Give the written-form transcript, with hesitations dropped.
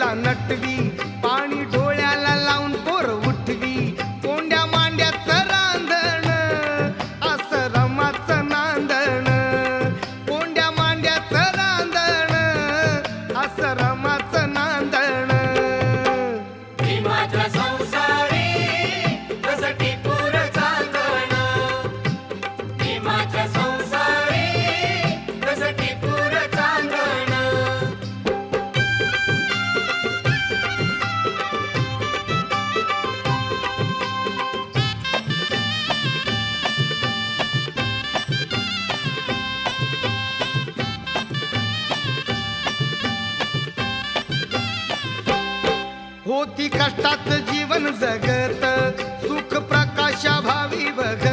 केसा नटवी, पाणी डोळ्याला लावून पोर उठवी, कोंड्या मांड्याचं रांधण असं रमाचं नांदण, कोंड्या मांड्याचं रांधण असं रमाचं नांदण. भीमाच्या संसारी कसं टिपूर चांदण, भीमाच्या संसारी कसं टिपूर चांदण. होती कष्टात जीवन जगत, सुख प्रकाशा भावी बघत,